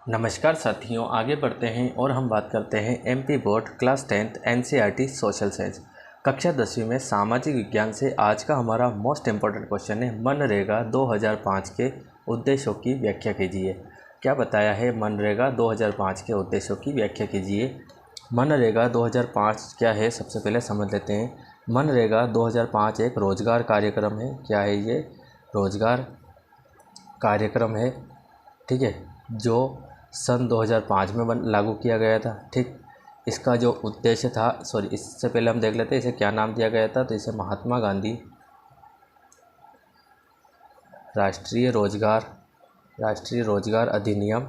नमस्कार साथियों, आगे बढ़ते हैं और हम बात करते हैं MP board class 10th NCERT social science कक्षा 10वीं में सामाजिक विज्ञान से आज का हमारा मोस्ट इम्पॉर्टेंट क्वेश्चन है मनरेगा 2005 के उद्देश्यों की व्याख्या कीजिए। क्या बताया है? मनरेगा 2005 के उद्देश्यों की व्याख्या कीजिए। मनरेगा 2005 क्या है, सबसे पहले समझ लेते हैं। मनरेगा 2005 एक रोजगार कार्यक्रम है। क्या है ये? रोजगार कार्यक्रम है, ठीक है, जो सन 2005 में लागू किया गया था। ठीक, इसका जो उद्देश्य था, इससे पहले हम देख लेते हैं इसे क्या नाम दिया गया था। तो इसे महात्मा गांधी राष्ट्रीय रोजगार अधिनियम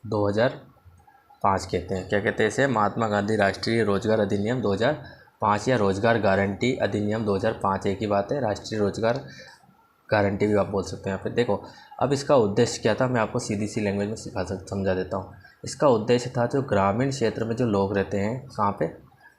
2005 कहते हैं। क्या कहते हैं इसे? महात्मा गांधी राष्ट्रीय रोजगार अधिनियम 2005 या रोजगार गारंटी अधिनियम 2005 एक ही बात है। राष्ट्रीय रोजगार गारंटी भी आप बोल सकते हैं। यहाँ पे देखो, अब इसका उद्देश्य क्या था, मैं आपको सीधी सी लैंग्वेज में समझा देता हूँ। इसका उद्देश्य था जो ग्रामीण क्षेत्र में जो लोग रहते हैं, कहाँ पे?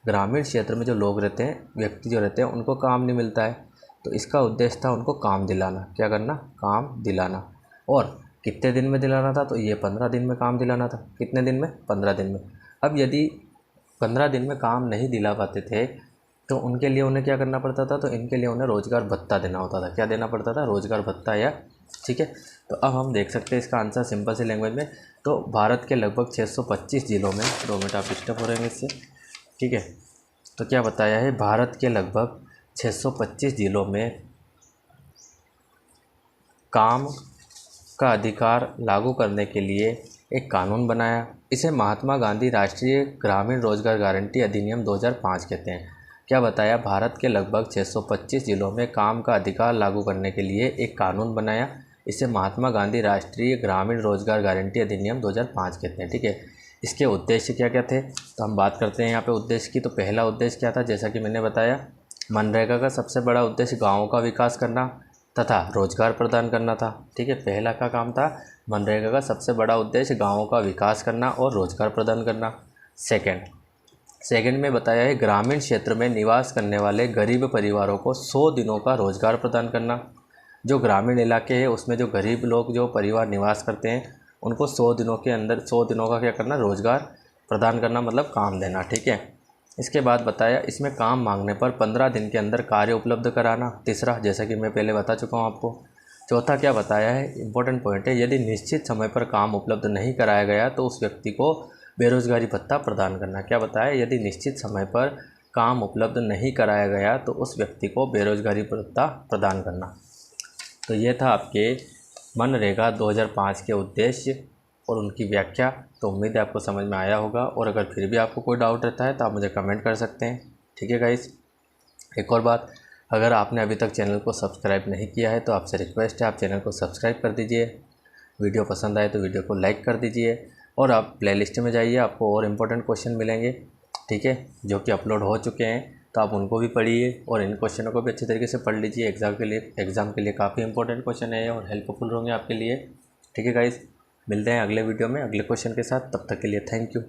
ग्रामीण क्षेत्र में जो लोग रहते हैं, व्यक्ति जो रहते हैं, उनको काम नहीं मिलता है। तो इसका उद्देश्य था उनको काम दिलाना। क्या करना? काम दिलाना। और कितने दिन में दिलाना था? तो ये 15 दिन में काम दिलाना था। कितने दिन में? 15 दिन में। अब यदि 15 दिन में काम नहीं दिला पाते थे तो उनके लिए उन्हें क्या करना पड़ता था? तो इनके लिए उन्हें रोज़गार भत्ता देना होता था। क्या देना पड़ता था? रोज़गार भत्ता या, ठीक है। तो अब हम देख सकते हैं इसका आंसर सिंपल सी लैंग्वेज में। तो भारत के लगभग 625 ज़िलों में, 2 मिनट आप डिस्टर्ब हो रहेंगे इससे, ठीक है। तो क्या बताया है? भारत के लगभग 625 ज़िलों में काम का अधिकार लागू करने के लिए एक कानून बनाया। इसे महात्मा गांधी राष्ट्रीय ग्रामीण रोजगार गारंटी अधिनियम 2005 कहते हैं। क्या बताया? भारत के लगभग 625 ज़िलों में काम का अधिकार लागू करने के लिए एक कानून बनाया। इसे महात्मा गांधी राष्ट्रीय ग्रामीण रोजगार गारंटी अधिनियम 2005 कहते हैं, ठीक है। इसके उद्देश्य क्या क्या थे, तो हम बात करते हैं यहाँ पे उद्देश्य की। तो पहला उद्देश्य क्या था? जैसा कि मैंने बताया, मनरेगा का सबसे बड़ा उद्देश्य गाँवों का विकास करना तथा रोजगार प्रदान करना था, ठीक है। पहला का काम था, मनरेगा का सबसे बड़ा उद्देश्य गाँवों का विकास करना और रोजगार प्रदान करना। सेकंड में बताया है ग्रामीण क्षेत्र में निवास करने वाले गरीब परिवारों को 100 दिनों का रोजगार प्रदान करना। जो ग्रामीण इलाके हैं उसमें जो गरीब लोग, जो परिवार निवास करते हैं, उनको 100 दिनों के अंदर 100 दिनों का क्या करना? रोजगार प्रदान करना, मतलब काम देना, ठीक है। इसके बाद बताया इसमें काम मांगने पर 15 दिन के अंदर कार्य उपलब्ध कराना। तीसरा, जैसा कि मैं पहले बता चुका हूँ आपको। चौथा क्या बताया है? इंपॉर्टेंट पॉइंट है, यदि निश्चित समय पर काम उपलब्ध नहीं कराया गया तो उस व्यक्ति को बेरोजगारी भत्ता प्रदान करना। क्या बताया? यदि निश्चित समय पर काम उपलब्ध नहीं कराया गया तो उस व्यक्ति को बेरोजगारी भत्ता प्रदान करना। तो ये था आपके मनरेगा 2005 के उद्देश्य और उनकी व्याख्या। तो उम्मीद है आपको समझ में आया होगा, और अगर फिर भी आपको कोई डाउट रहता है तो आप मुझे कमेंट कर सकते हैं, ठीक है गाइस। एक और बात, अगर आपने अभी तक चैनल को सब्सक्राइब नहीं किया है तो आपसे रिक्वेस्ट है आप चैनल को सब्सक्राइब कर दीजिए। वीडियो पसंद आए तो वीडियो को लाइक कर दीजिए, और आप प्लेलिस्ट में जाइए, आपको और इम्पोर्टेंट क्वेश्चन मिलेंगे, ठीक है, जो कि अपलोड हो चुके हैं। तो आप उनको भी पढ़िए और इन क्वेश्चनों को भी अच्छे तरीके से पढ़ लीजिए। एग्ज़ाम के लिए काफ़ी इंपॉर्टेंट क्वेश्चन है और हेल्पफुल होंगे आपके लिए, ठीक है गाइस। मिलते हैं अगले वीडियो में अगले क्वेश्चन के साथ। तब तक के लिए थैंक यू।